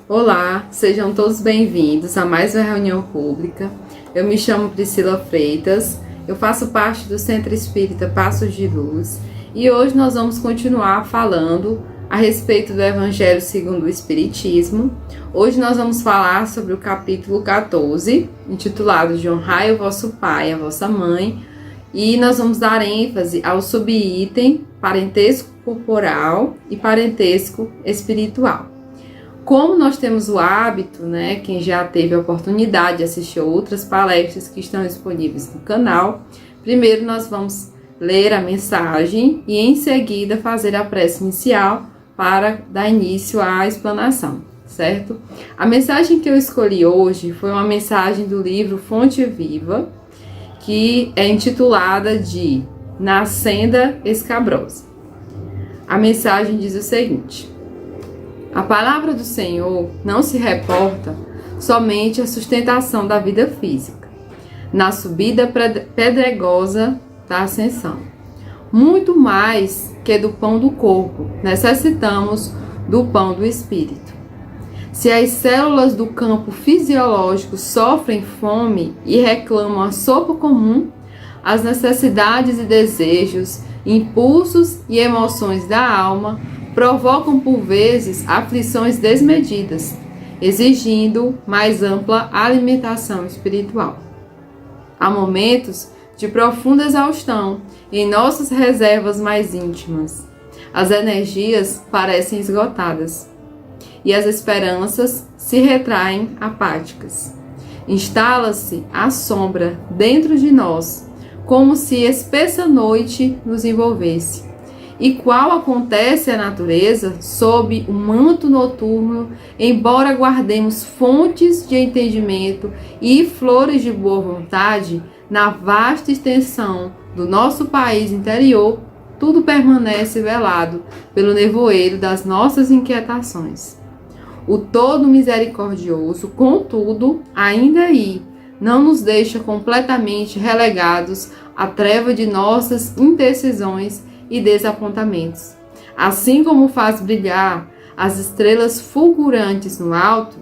Olá, sejam todos bem-vindos a mais uma reunião pública. Eu me chamo Priscila Freitas, eu faço parte do Centro Espírita Passos de Luz e hoje nós vamos continuar falando a respeito do Evangelho segundo o Espiritismo. Hoje nós vamos falar sobre o capítulo 14, intitulado de Honrai o vosso pai e a vossa mãe, e nós vamos dar ênfase ao subitem parentesco corporal e parentesco espiritual. Como nós temos o hábito, quem já teve a oportunidade de assistir outras palestras que estão disponíveis no canal, primeiro nós vamos ler a mensagem e em seguida fazer a prece inicial para dar início à explanação, certo? A mensagem que eu escolhi hoje foi uma mensagem do livro Fonte Viva, que é intitulada de Na Senda Escabrosa. A mensagem diz o seguinte: a palavra do Senhor não se reporta somente à sustentação da vida física, na subida pedregosa da ascensão. Muito mais que do pão do corpo, necessitamos do pão do espírito. Se as células do campo fisiológico sofrem fome e reclamam a sopa comum, as necessidades e desejos, impulsos e emoções da alma provocam por vezes aflições desmedidas, exigindo mais ampla alimentação espiritual. Há momentos de profunda exaustão em nossas reservas mais íntimas. As energias parecem esgotadas e as esperanças se retraem apáticas. Instala-se a sombra dentro de nós, como se espessa noite nos envolvesse. E qual acontece a natureza sob o manto noturno, embora guardemos fontes de entendimento e flores de boa vontade, na vasta extensão do nosso país interior, tudo permanece velado pelo nevoeiro das nossas inquietações. O todo misericordioso, contudo, ainda aí, não nos deixa completamente relegados à treva de nossas indecisões e desapontamentos. Assim como faz brilhar as estrelas fulgurantes no alto,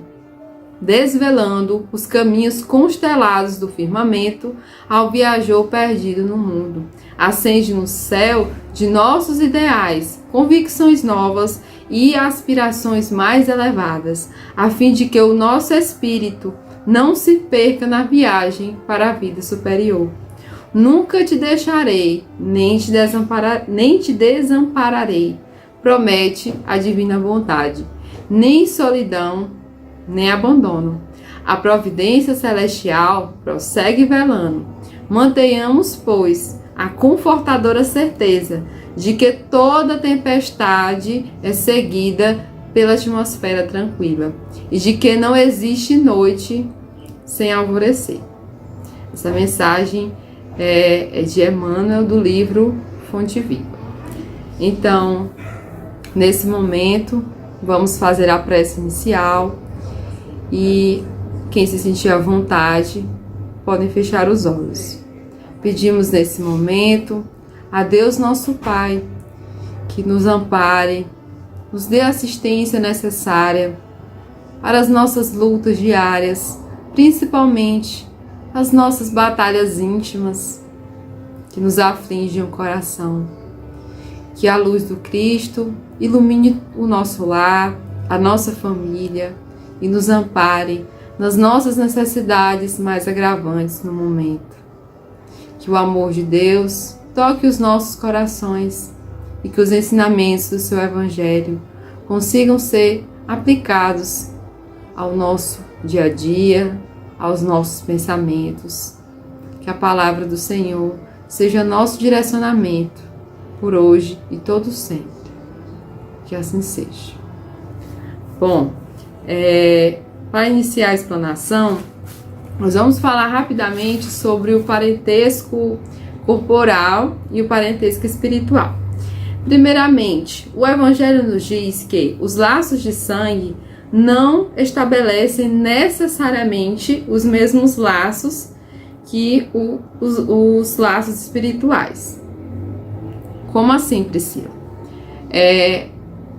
desvelando os caminhos constelados do firmamento ao viajor perdido no mundo, acende no céu de nossos ideais, convicções novas e aspirações mais elevadas, a fim de que o nosso espírito não se perca na viagem para a vida superior. Nunca te deixarei, nem te desampararei, promete a divina vontade. Nem solidão, nem abandono. A providência celestial prossegue velando. Mantenhamos, pois, a confortadora certeza de que toda tempestade é seguida pela atmosfera tranquila e de que não existe noite sem alvorecer. Essa mensagem é de Emmanuel, do livro Fonte Viva. Então, nesse momento, vamos fazer a prece inicial e quem se sentir à vontade podem fechar os olhos. Pedimos nesse momento a Deus nosso Pai que nos ampare, nos dê a assistência necessária para as nossas lutas diárias, principalmente as nossas batalhas íntimas que nos afligem o coração. Que a luz do Cristo ilumine o nosso lar, a nossa família e nos ampare nas nossas necessidades mais agravantes no momento. Que o amor de Deus toque os nossos corações e que os ensinamentos do seu Evangelho consigam ser aplicados ao nosso dia a dia, aos nossos pensamentos. Que a palavra do Senhor seja nosso direcionamento por hoje e todo sempre. Que assim seja. Bom, para iniciar a explanação, nós vamos falar rapidamente sobre o parentesco corporal e o parentesco espiritual. Primeiramente, o Evangelho nos diz que os laços de sangue não estabelecem necessariamente os mesmos laços que os laços espirituais. Como assim, Priscila?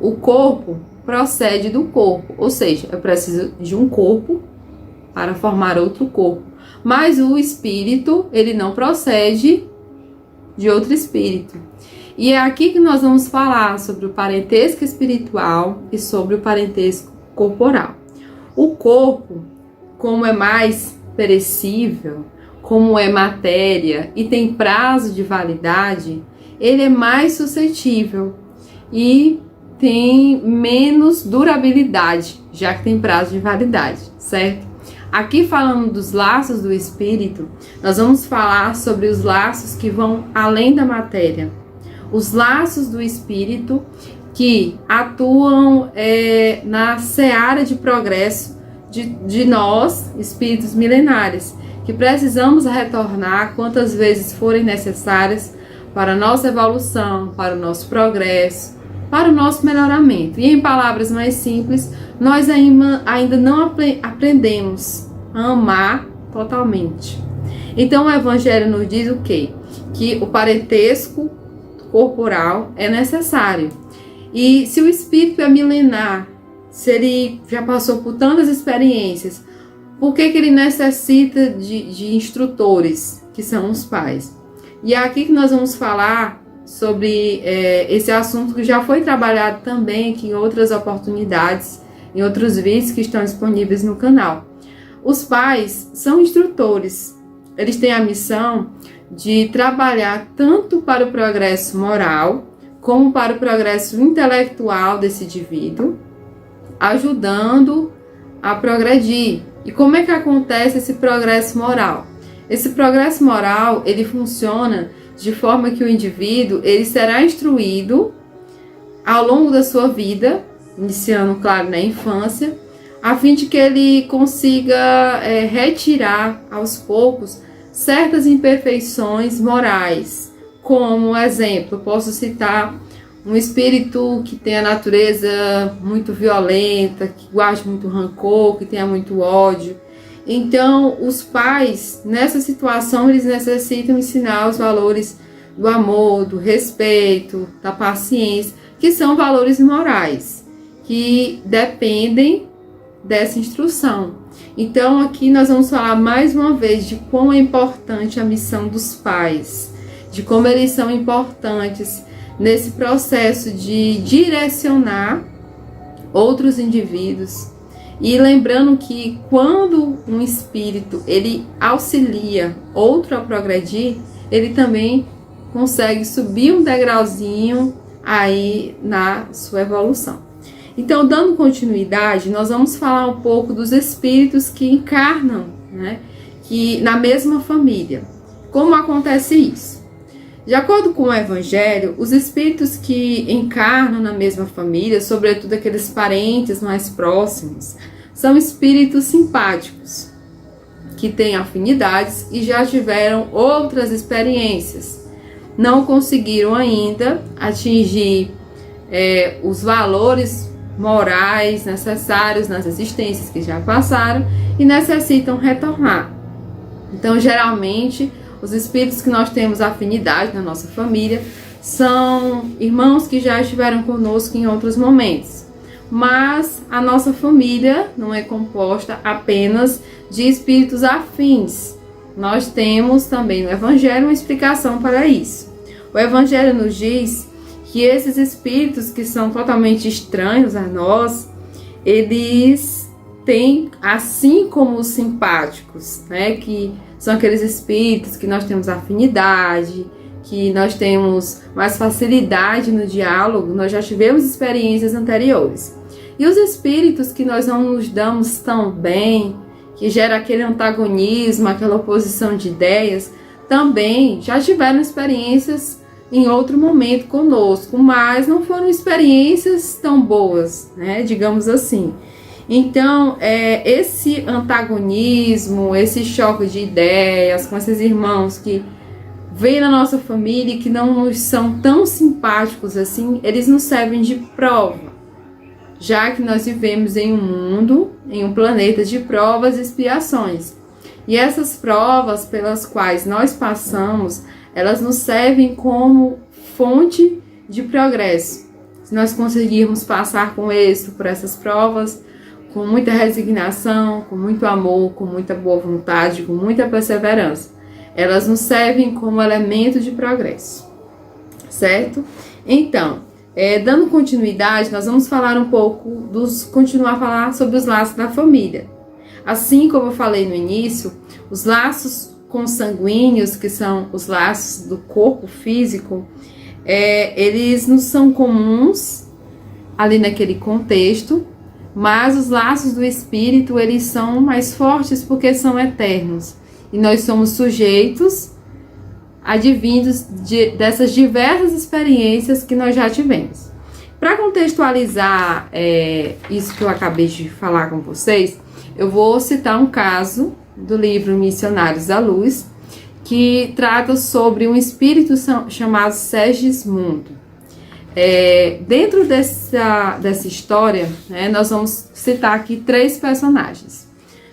O corpo procede do corpo, ou seja, eu preciso de um corpo para formar outro corpo. Mas o espírito, ele não procede de outro espírito. E é aqui que nós vamos falar sobre o parentesco espiritual e sobre o parentesco corporal. O corpo, como é mais perecível, como é matéria e tem prazo de validade, ele é mais suscetível e tem menos durabilidade, já que tem prazo de validade, certo? Aqui, falando dos laços do espírito, nós vamos falar sobre os laços que vão além da matéria. Os laços do espírito que atuam na seara de progresso de nós, espíritos milenares, que precisamos retornar quantas vezes forem necessárias para a nossa evolução, para o nosso progresso, para o nosso melhoramento. E em palavras mais simples, nós ainda não aprendemos a amar totalmente. Então o Evangelho nos diz o quê? Que o parentesco corporal é necessário. E se o espírito é milenar, se ele já passou por tantas experiências, por que ele necessita de instrutores, que são os pais? E é aqui que nós vamos falar sobre esse assunto que já foi trabalhado também aqui em outras oportunidades, em outros vídeos que estão disponíveis no canal. Os pais são instrutores, eles têm a missão de trabalhar tanto para o progresso moral, como para o progresso intelectual desse indivíduo, ajudando a progredir. E como é que acontece esse progresso moral? Esse progresso moral, ele funciona de forma que o indivíduo, ele será instruído ao longo da sua vida, iniciando, claro, na infância, a fim de que ele consiga retirar aos poucos certas imperfeições morais. Como exemplo, posso citar um espírito que tem a natureza muito violenta, que guarde muito rancor, que tenha muito ódio. Então, os pais, nessa situação, eles necessitam ensinar os valores do amor, do respeito, da paciência, que são valores morais, que dependem dessa instrução. Então, aqui nós vamos falar mais uma vez de quão é importante a missão dos pais, de como eles são importantes nesse processo de direcionar outros indivíduos. E lembrando que quando um espírito ele auxilia outro a progredir, ele também consegue subir um degrauzinho aí na sua evolução. Então, dando continuidade, nós vamos falar um pouco dos espíritos que encarnam, né, que na mesma família. Como acontece isso? De acordo com o Evangelho, os espíritos que encarnam na mesma família, sobretudo aqueles parentes mais próximos, são espíritos simpáticos, que têm afinidades e já tiveram outras experiências. Não conseguiram ainda atingir os valores morais necessários nas existências que já passaram e necessitam retornar. Então, geralmente, os espíritos que nós temos afinidade na nossa família são irmãos que já estiveram conosco em outros momentos. Mas a nossa família não é composta apenas de espíritos afins. Nós temos também no Evangelho uma explicação para isso. O Evangelho nos diz que esses espíritos que são totalmente estranhos a nós, eles têm, assim como os simpáticos, né, que são aqueles espíritos que nós temos afinidade, que nós temos mais facilidade no diálogo, nós já tivemos experiências anteriores. E os espíritos que nós não nos damos tão bem, que gera aquele antagonismo, aquela oposição de ideias, também já tiveram experiências em outro momento conosco, mas não foram experiências tão boas, né, digamos assim. Então, esse antagonismo, esse choque de ideias com esses irmãos que vêm na nossa família e que não nos são tão simpáticos assim, eles nos servem de prova, já que nós vivemos em um mundo, em um planeta de provas e expiações. E essas provas pelas quais nós passamos, elas nos servem como fonte de progresso. se nós conseguirmos passar com êxito por essas provas, com muita resignação, com muito amor, com muita boa vontade, com muita perseverança. Elas nos servem como elemento de progresso, certo? Então, dando continuidade, nós vamos falar um pouco continuar a falar sobre os laços da família. Assim como eu falei no início, os laços consanguíneos, que são os laços do corpo físico, eles não são comuns ali naquele contexto, mas os laços do espírito, eles são mais fortes porque são eternos. E nós somos sujeitos advindos dessas diversas experiências que nós já tivemos. Para contextualizar isso que eu acabei de falar com vocês, eu vou citar um caso do livro Missionários da Luz, que trata sobre um espírito chamado Segismundo. Dentro dessa história, nós vamos citar aqui 3 personagens: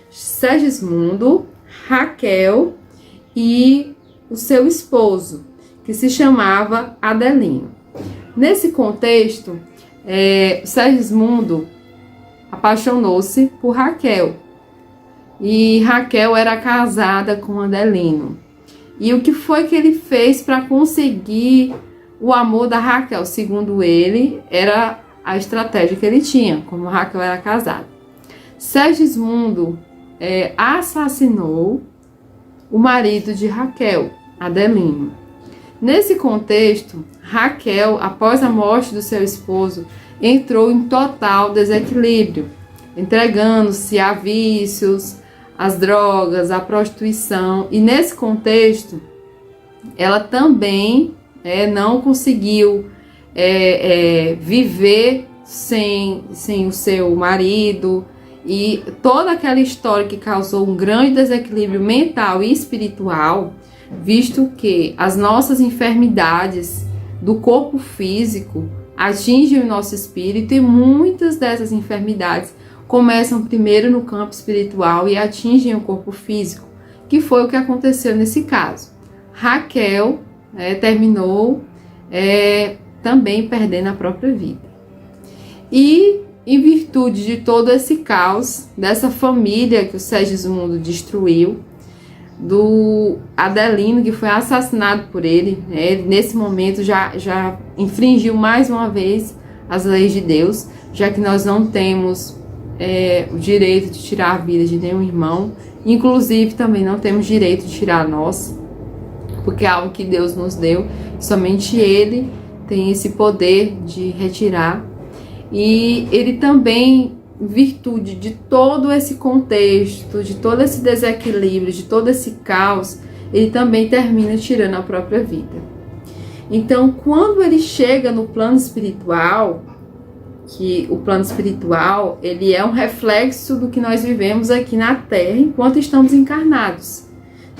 Segismundo, Raquel e o seu esposo, que se chamava Adelino. Nesse contexto, Segismundo apaixonou-se por Raquel, e Raquel era casada com Adelino. E o que foi que ele fez para conseguir o amor da Raquel? Segundo ele, era a estratégia que ele tinha, como Raquel era casada. Segismundo assassinou o marido de Raquel, Adelino. Nesse contexto, Raquel, após a morte do seu esposo, entrou em total desequilíbrio, entregando-se a vícios, as drogas, a prostituição. E nesse contexto, ela também não conseguiu viver sem o seu marido, e toda aquela história que causou um grande desequilíbrio mental e espiritual, visto que as nossas enfermidades do corpo físico atingem o nosso espírito, e muitas dessas enfermidades começam primeiro no campo espiritual e atingem o corpo físico, que foi o que aconteceu nesse caso. Raquel terminou também perdendo a própria vida. E em virtude de todo esse caos, dessa família que o Segismundo destruiu, do Adelino, que foi assassinado por ele, ele nesse momento já infringiu mais uma vez as leis de Deus, já que nós não temos o direito de tirar a vida de nenhum irmão, inclusive também não temos direito de tirar a nossa, porque é algo que Deus nos deu, somente Ele tem esse poder de retirar. E ele também, em virtude de todo esse contexto, de todo esse desequilíbrio, de todo esse caos, ele também termina tirando a própria vida. Então, quando ele chega no plano espiritual, que o plano espiritual, ele é um reflexo do que nós vivemos aqui na Terra enquanto estamos encarnados.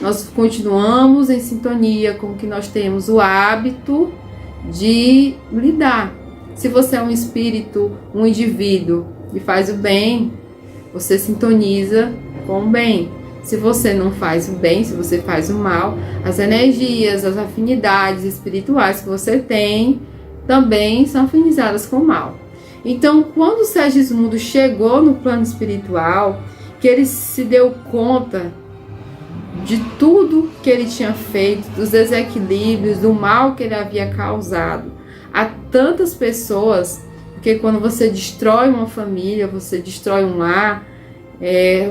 Nós continuamos em sintonia com o que nós temos o hábito de lidar. Se você é um espírito, um indivíduo que faz o bem, você sintoniza com o bem. Se você não faz o bem, se você faz o mal, as energias, as afinidades espirituais que você tem também são afinizadas com o mal. Então, quando o Segismundo chegou no plano espiritual, que ele se deu conta de tudo que ele tinha feito, dos desequilíbrios, do mal que ele havia causado a tantas pessoas, porque quando você destrói uma família, você destrói um lar,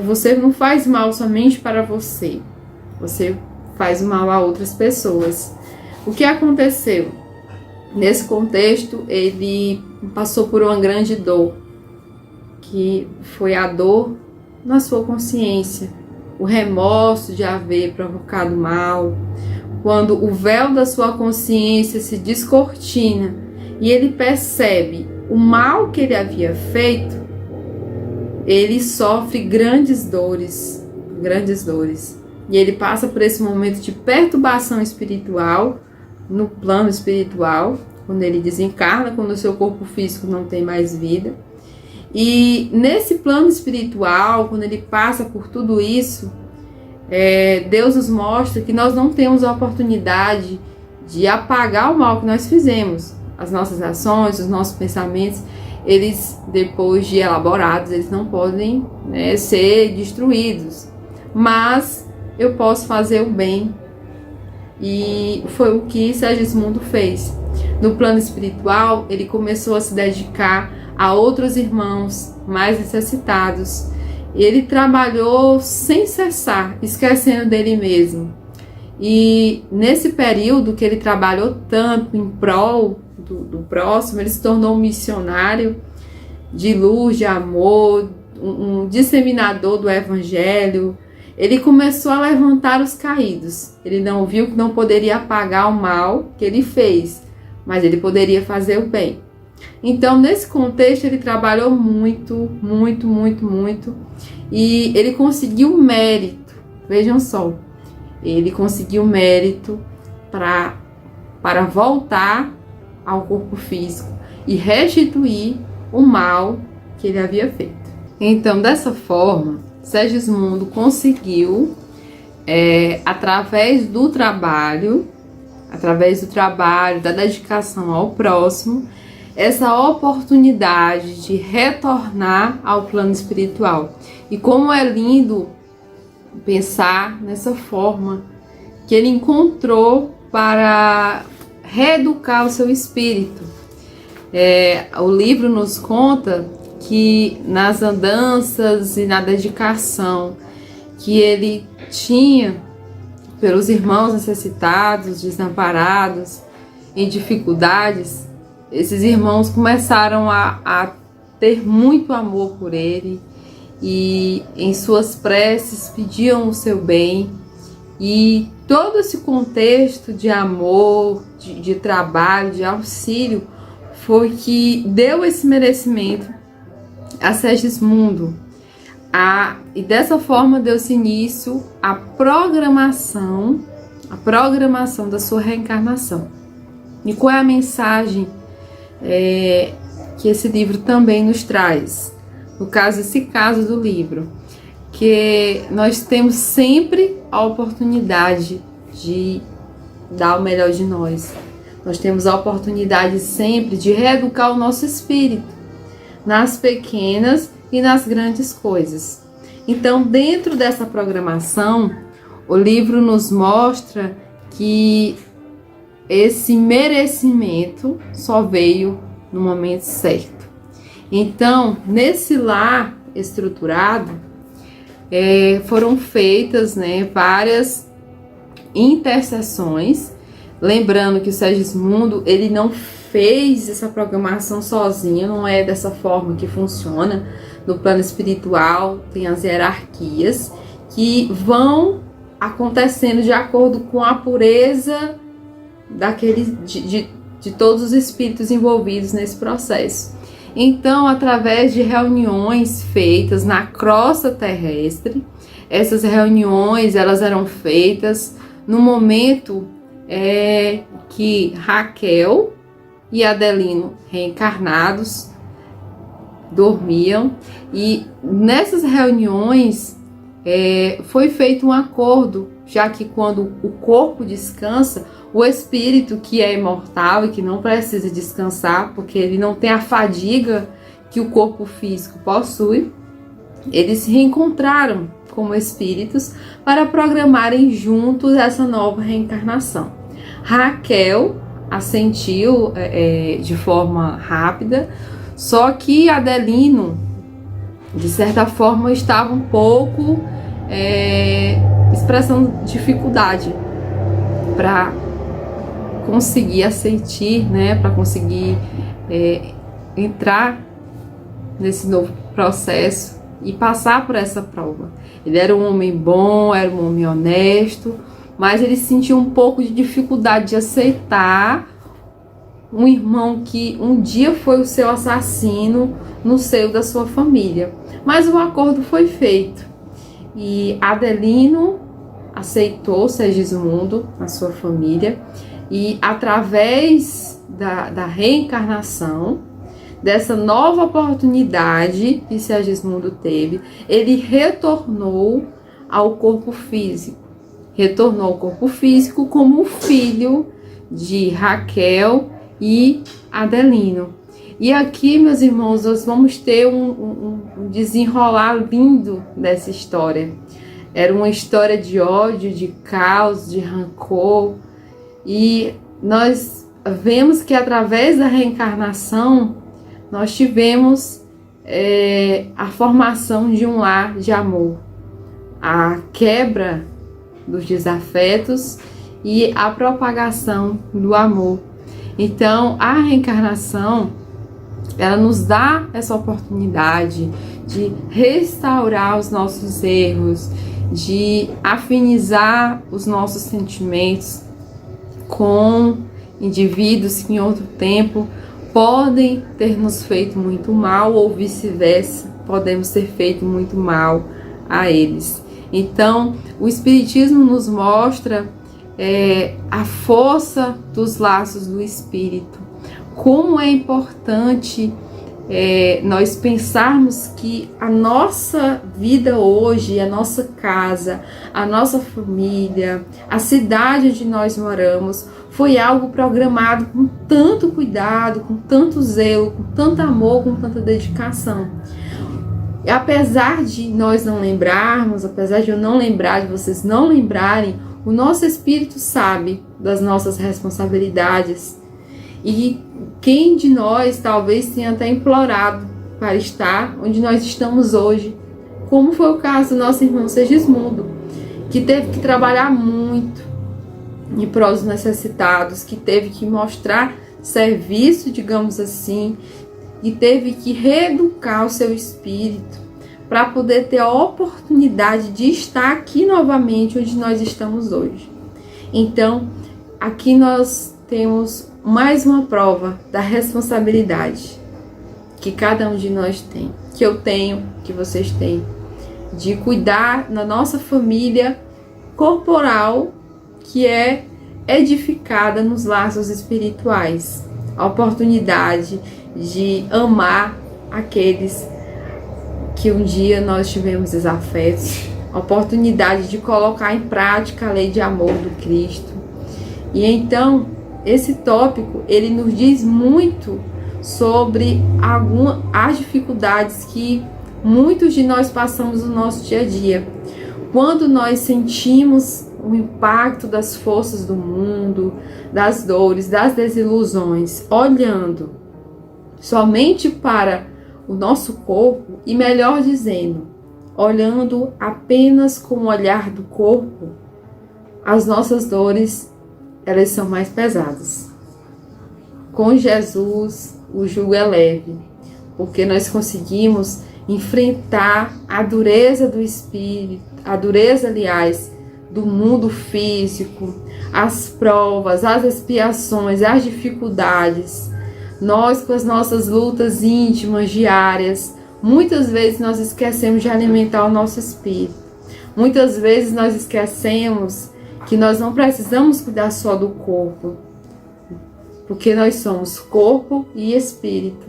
você não faz mal somente para você, você faz mal a outras pessoas. O que aconteceu? Nesse contexto, ele passou por uma grande dor, que foi a dor na sua consciência, o remorso de haver provocado mal. Quando o véu da sua consciência se descortina e ele percebe o mal que ele havia feito, ele sofre grandes dores. E ele passa por esse momento de perturbação espiritual, no plano espiritual, quando ele desencarna, quando o seu corpo físico não tem mais vida. E nesse plano espiritual, quando ele passa por tudo isso, Deus nos mostra que nós não temos a oportunidade de apagar o mal que nós fizemos. as nossas ações, os nossos pensamentos, eles, depois de elaborados, eles não podem, né, ser destruídos. Mas eu posso fazer o bem. E foi o que Segismundo fez. No plano espiritual, ele começou a se dedicar a outros irmãos mais necessitados. Ele trabalhou sem cessar, esquecendo dele mesmo. E nesse período que ele trabalhou tanto em prol do próximo, ele se tornou um missionário de luz, de amor, um disseminador do evangelho. Ele começou a levantar os caídos. Ele não viu que não poderia apagar o mal que ele fez, mas ele poderia fazer o bem. Então, nesse contexto, ele trabalhou muito, muito, muito, muito. E ele conseguiu mérito. Vejam só. Ele conseguiu mérito para voltar ao corpo físico e restituir o mal que ele havia feito. Então, dessa forma, Segismundo conseguiu, através do trabalho, da dedicação ao próximo, essa oportunidade de retornar ao plano espiritual. E como é lindo pensar nessa forma que ele encontrou para reeducar o seu espírito. O livro nos conta que nas andanças e na dedicação que ele tinha pelos irmãos necessitados, desamparados, em dificuldades, esses irmãos começaram a ter muito amor por ele e em suas preces pediam o seu bem. E todo esse contexto de amor, de trabalho, de auxílio, foi que deu esse merecimento a Segismundo. E dessa forma deu-se início à programação da sua reencarnação. E qual é a mensagem que esse livro também nos traz? No caso, esse caso do livro, que nós temos sempre a oportunidade de dar o melhor de nós. Nós temos a oportunidade sempre de reeducar o nosso espírito nas pequenas e nas grandes coisas. Então, dentro dessa programação, o livro nos mostra que esse merecimento só veio no momento certo. Então, nesse lar estruturado, foram feitas, várias intercessões. Lembrando que o Segismundo, ele não fez essa programação sozinho, não é dessa forma que funciona. No plano espiritual, tem as hierarquias que vão acontecendo de acordo com a pureza de todos os espíritos envolvidos nesse processo. Então, através de reuniões feitas na crosta terrestre, essas reuniões elas eram feitas no momento que Raquel e Adelino, reencarnados, dormiam. E nessas reuniões foi feito um acordo, já que quando o corpo descansa, o espírito, que é imortal e que não precisa descansar, porque ele não tem a fadiga que o corpo físico possui, eles se reencontraram como espíritos para programarem juntos essa nova reencarnação. Raquel assentiu de forma rápida, só que Adelino, de certa forma, estava um pouco expressando dificuldade para conseguir aceitar, para conseguir entrar nesse novo processo e passar por essa prova. Ele era um homem bom, era um homem honesto, mas ele sentia um pouco de dificuldade de aceitar um irmão que um dia foi o seu assassino no seio da sua família. Mas o acordo foi feito e Adelino aceitou Segismundo na sua família, e através da reencarnação, dessa nova oportunidade que Segismundo teve, ele retornou ao corpo físico. Retornou ao corpo físico como filho de Raquel e Adelino. E aqui, meus irmãos, nós vamos ter um desenrolar lindo dessa história. Era uma história de ódio, de caos, de rancor. E nós vemos que através da reencarnação, nós tivemos a formação de um lar de amor. A quebra dos desafetos e a propagação do amor. Então, a reencarnação, ela nos dá essa oportunidade de restaurar os nossos erros, de afinizar os nossos sentimentos com indivíduos que em outro tempo podem ter nos feito muito mal ou vice-versa, podemos ter feito muito mal a eles. Então, o Espiritismo nos mostra a força dos laços do Espírito. Como é importante nós pensarmos que a nossa vida hoje, a nossa casa, a nossa família, a cidade onde nós moramos, foi algo programado com tanto cuidado, com tanto zelo, com tanto amor, com tanta dedicação. E apesar de nós não lembrarmos, apesar de eu não lembrar, de vocês não lembrarem, o nosso espírito sabe das nossas responsabilidades. E quem de nós talvez tenha até implorado para estar onde nós estamos hoje, como foi o caso do nosso irmão Segismundo, que teve que trabalhar muito em prol dos necessitados, que teve que mostrar serviço, digamos assim, e teve que reeducar o seu espírito para poder ter a oportunidade de estar aqui novamente onde nós estamos hoje. Então, aqui nós temos mais uma prova da responsabilidade que cada um de nós tem, que eu tenho, que vocês têm, de cuidar da nossa família corporal, que é edificada nos laços espirituais. A oportunidade de amar aqueles que um dia nós tivemos desafetos, a oportunidade de colocar em prática a lei de amor do Cristo. E então, esse tópico, ele nos diz muito sobre as dificuldades que muitos de nós passamos no nosso dia a dia. Quando nós sentimos o impacto das forças do mundo, das dores, das desilusões, olhando somente para o nosso corpo, e melhor dizendo, olhando apenas com o olhar do corpo, as nossas dores, elas são mais pesadas. Com Jesus, o jugo é leve, porque nós conseguimos enfrentar a dureza do espírito, a dureza, aliás, do mundo físico, as provas, as expiações, as dificuldades. Nós, com as nossas lutas íntimas, diárias, muitas vezes nós esquecemos de alimentar o nosso espírito. Muitas vezes nós esquecemos que nós não precisamos cuidar só do corpo, porque nós somos corpo e espírito.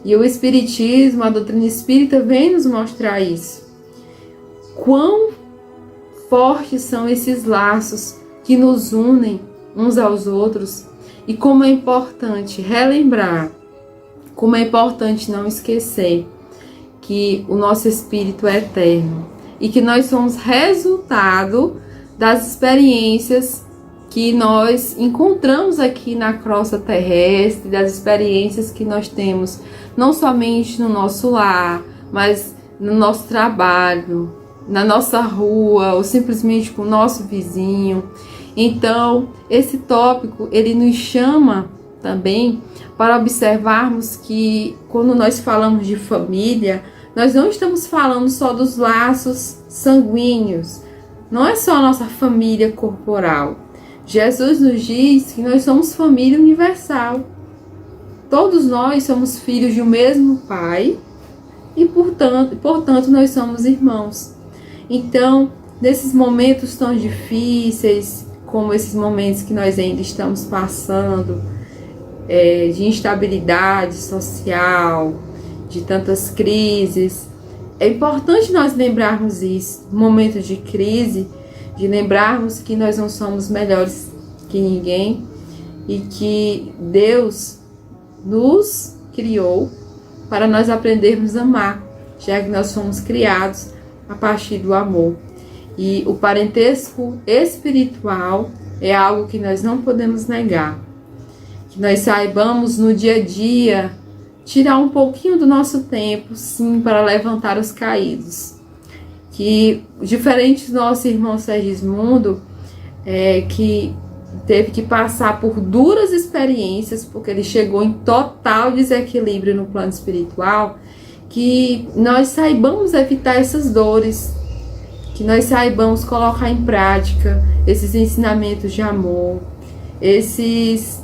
E o Espiritismo, a doutrina espírita, vem nos mostrar isso. Quão fortes são esses laços que nos unem uns aos outros, e como é importante relembrar, como é importante não esquecer que o nosso espírito é eterno e que nós somos resultado das experiências que nós encontramos aqui na crosta terrestre, das experiências que nós temos não somente no nosso lar, mas no nosso trabalho, na nossa rua, ou simplesmente com o nosso vizinho. Então, esse tópico, ele nos chama também para observarmos que quando nós falamos de família, nós não estamos falando só dos laços sanguíneos, não é só a nossa família corporal. Jesus nos diz que nós somos família universal. Todos nós somos filhos de um mesmo Pai e, portanto, nós somos irmãos. Então, nesses momentos tão difíceis, como esses momentos que nós ainda estamos passando, de instabilidade social, de tantas crises, é importante nós lembrarmos isso, no momento de crise, de lembrarmos que nós não somos melhores que ninguém e que Deus nos criou para nós aprendermos a amar, já que nós fomos criados a partir do amor. E o parentesco espiritual é algo que nós não podemos negar. Que nós saibamos no dia a dia tirar um pouquinho do nosso tempo, sim, para levantar os caídos. Que, diferente do nosso irmão Sergismundo, que teve que passar por duras experiências, porque ele chegou em total desequilíbrio no plano espiritual, que nós saibamos evitar essas dores, que nós saibamos colocar em prática esses ensinamentos de amor, esses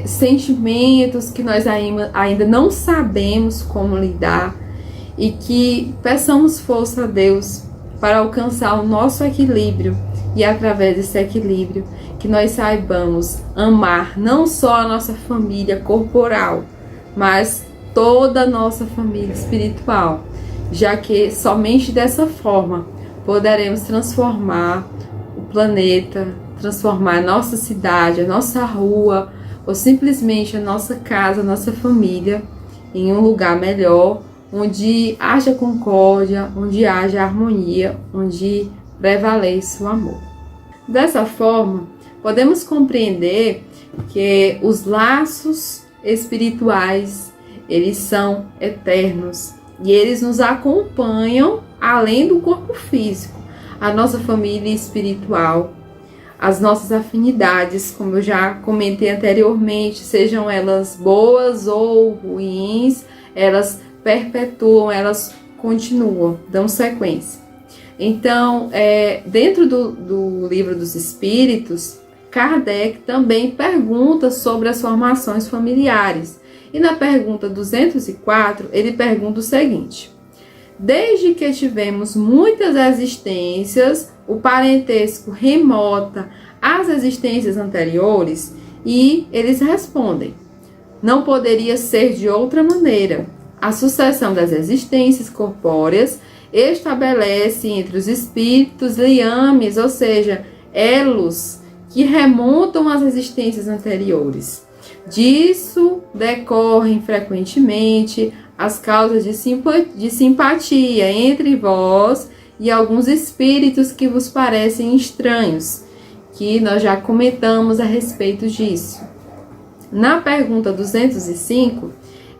sentimentos que nós ainda não sabemos como lidar, e que peçamos força a Deus para alcançar o nosso equilíbrio, e através desse equilíbrio que nós saibamos amar não só a nossa família corporal, mas toda a nossa família espiritual, já que somente dessa forma poderemos transformar o planeta, transformar a nossa cidade, a nossa rua, ou simplesmente a nossa casa, a nossa família, em um lugar melhor, onde haja concórdia, onde haja harmonia, onde prevaleça o amor. Dessa forma, podemos compreender que os laços espirituais, eles são eternos e eles nos acompanham além do corpo físico, a nossa família espiritual, as nossas afinidades, como eu já comentei anteriormente, sejam elas boas ou ruins, elas perpetuam, elas continuam, dão sequência. Então, dentro do Livro dos Espíritos, Kardec também pergunta sobre as formações familiares. E na pergunta 204, ele pergunta o seguinte: desde que tivemos muitas existências, o parentesco remota às existências anteriores? E eles respondem: não poderia ser de outra maneira. A sucessão das existências corpóreas estabelece entre os espíritos liames, ou seja, elos que remontam às existências anteriores. Disso decorrem frequentemente as causas de simpatia entre vós e alguns espíritos que vos parecem estranhos, que nós já comentamos a respeito disso. Na pergunta 205,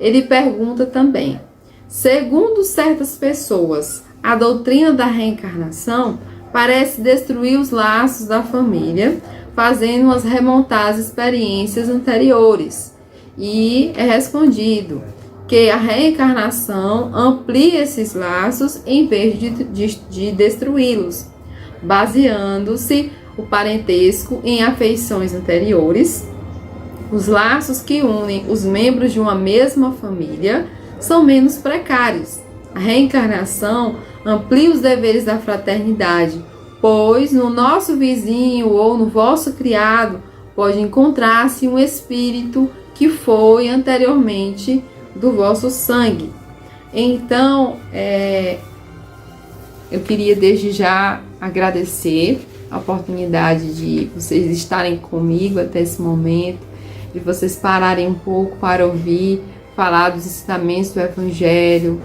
ele pergunta também: segundo certas pessoas, a doutrina da reencarnação parece destruir os laços da família, fazendo-as remontar às experiências anteriores. E é respondido que a reencarnação amplia esses laços em vez de destruí-los, baseando-se o parentesco em afeições anteriores. Os laços que unem os membros de uma mesma família são menos precários. A reencarnação amplia os deveres da fraternidade, pois no nosso vizinho ou no vosso criado pode encontrar-se um espírito que foi anteriormente do vosso sangue. Então, eu queria desde já agradecer a oportunidade de vocês estarem comigo até esse momento, de vocês pararem um pouco para ouvir falar dos ensinamentos do Evangelho.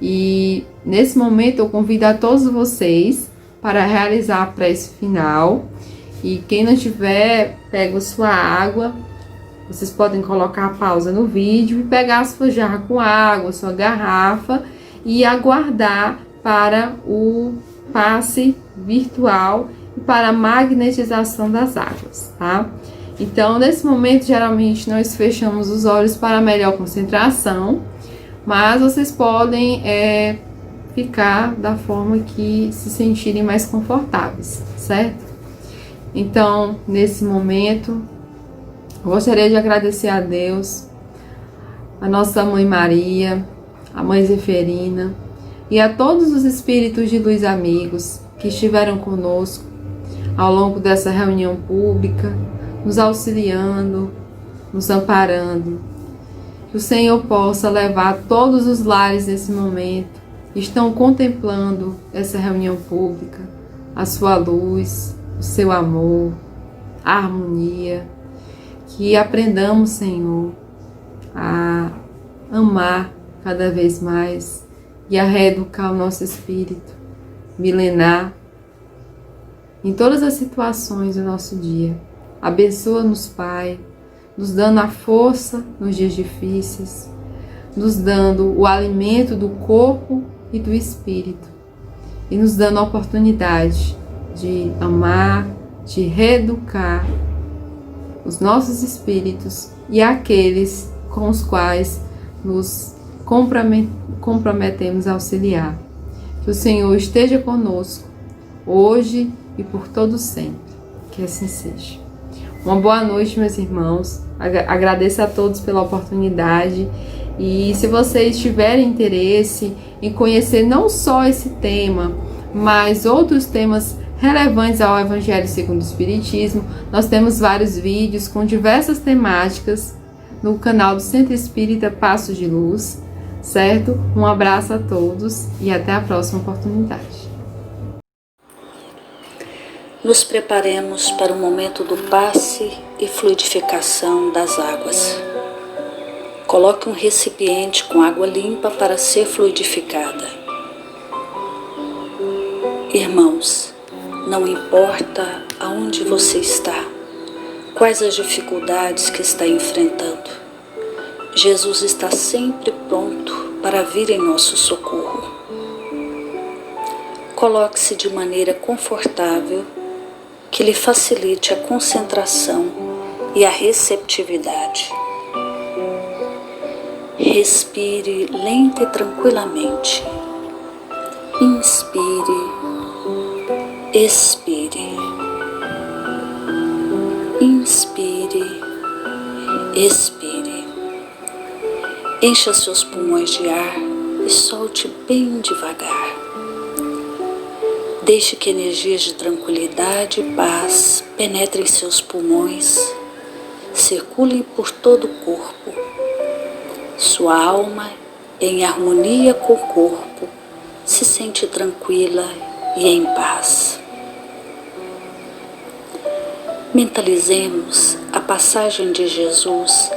E nesse momento eu convido a todos vocês para realizar a prece final. E quem não tiver, pega sua água. Vocês podem colocar a pausa no vídeo e pegar a sua jarra com água, sua garrafa, e aguardar para o passe virtual e para a magnetização das águas, tá? Então, nesse momento, geralmente nós fechamos os olhos para melhor concentração, mas vocês podem ficar da forma que se sentirem mais confortáveis, certo? Então, nesse momento, eu gostaria de agradecer a Deus, a nossa Mãe Maria, a Mãe Zeferina e a todos os espíritos de luz amigos que estiveram conosco ao longo dessa reunião pública, nos auxiliando, nos amparando. Que o Senhor possa levar todos os lares nesse momento que estão contemplando essa reunião pública, a sua luz, o seu amor, a harmonia, que aprendamos, Senhor, a amar cada vez mais e a reeducar o nosso espírito milenar em todas as situações do nosso dia. Abençoa-nos, Pai, nos dando a força nos dias difíceis, nos dando o alimento do corpo e do espírito e nos dando a oportunidade de amar, de reeducar os nossos espíritos e aqueles com os quais nos comprometemos a auxiliar. Que o Senhor esteja conosco, hoje e por todo sempre. Que assim seja. Uma boa noite, meus irmãos. Agradeço a todos pela oportunidade. E se vocês tiverem interesse em conhecer não só esse tema, mas outros temas relevantes ao Evangelho segundo o Espiritismo, nós temos vários vídeos com diversas temáticas no canal do Centro Espírita Passos de Luz, certo? Um abraço a todos e até a próxima oportunidade. Nos preparemos para o momento do passe e fluidificação das águas. Coloque um recipiente com água limpa para ser fluidificada. Irmãos, não importa aonde você está, quais as dificuldades que está enfrentando, Jesus está sempre pronto para vir em nosso socorro. Coloque-se de maneira confortável, que lhe facilite a concentração e a receptividade. Respire lenta e tranquilamente. Inspire, expire. Inspire, expire. Encha seus pulmões de ar e solte bem devagar. Deixe que energias de tranquilidade e paz penetrem seus pulmões, circulem por todo o corpo. Sua alma, em harmonia com o corpo, se sente tranquila e em paz. Mentalizemos a passagem de Jesus.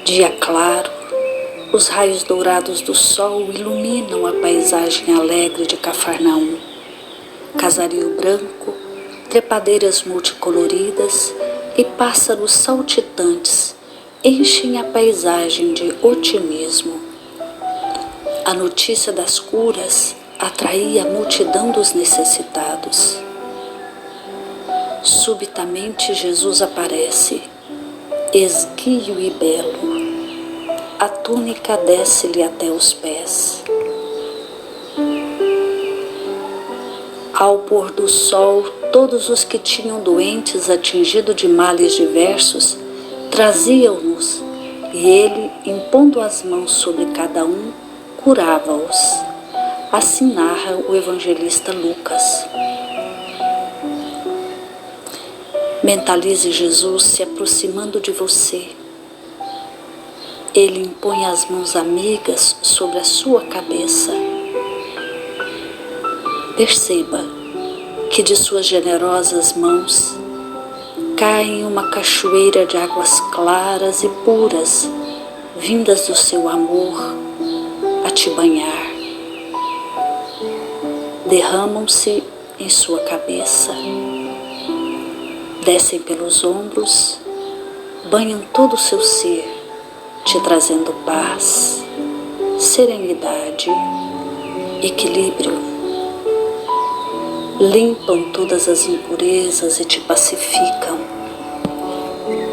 Dia claro, os raios dourados do sol iluminam a paisagem alegre de Cafarnaum. Casario branco, trepadeiras multicoloridas e pássaros saltitantes enchem a paisagem de otimismo. A notícia das curas atraía a multidão dos necessitados. Subitamente Jesus aparece, esguio e belo. A túnica desce-lhe até os pés. Ao pôr do sol, todos os que tinham doentes atingidos de males diversos traziam-nos, e ele, impondo as mãos sobre cada um, curava-os. Assim narra o evangelista Lucas. Mentalize Jesus se aproximando de você. Ele impõe as mãos amigas sobre a sua cabeça. Perceba que de suas generosas mãos cai uma cachoeira de águas claras e puras, vindas do seu amor a te banhar. Derramam-se em sua cabeça, descem pelos ombros, banham todo o seu ser, te trazendo paz, serenidade, equilíbrio. Limpam todas as impurezas e te pacificam.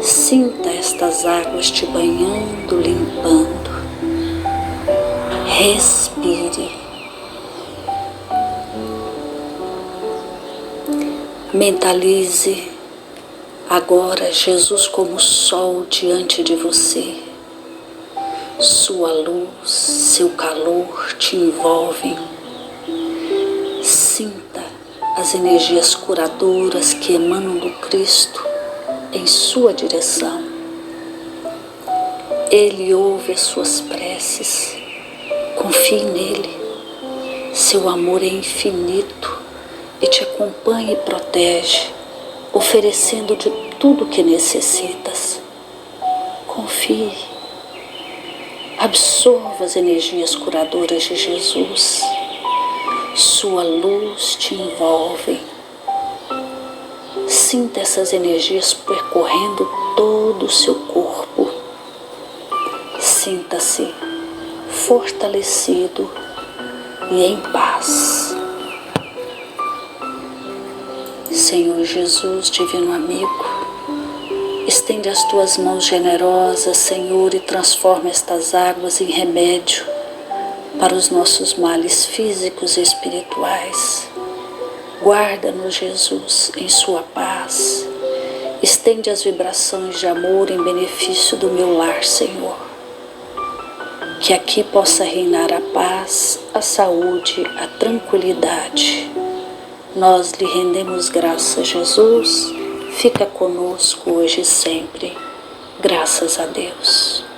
Sinta estas águas te banhando, limpando. Respire. Mentalize agora Jesus como sol diante de você. Sua luz, seu calor te envolvem. Sinta as energias curadoras que emanam do Cristo em sua direção. Ele ouve as suas preces. Confie nele. Seu amor é infinito e te acompanha e protege oferecendo de tudo que necessitas. Confie. Absorva as energias curadoras de Jesus. Sua luz te envolve. Sinta essas energias percorrendo todo o seu corpo. Sinta-se fortalecido e em paz. Senhor Jesus, divino amigo, estende as tuas mãos generosas, Senhor, e transforma estas águas em remédio para os nossos males físicos e espirituais. Guarda-nos, Jesus, em sua paz. Estende as vibrações de amor em benefício do meu lar, Senhor. Que aqui possa reinar a paz, a saúde, a tranquilidade. Nós lhe rendemos graças, Jesus. Fica conosco hoje e sempre. Graças a Deus.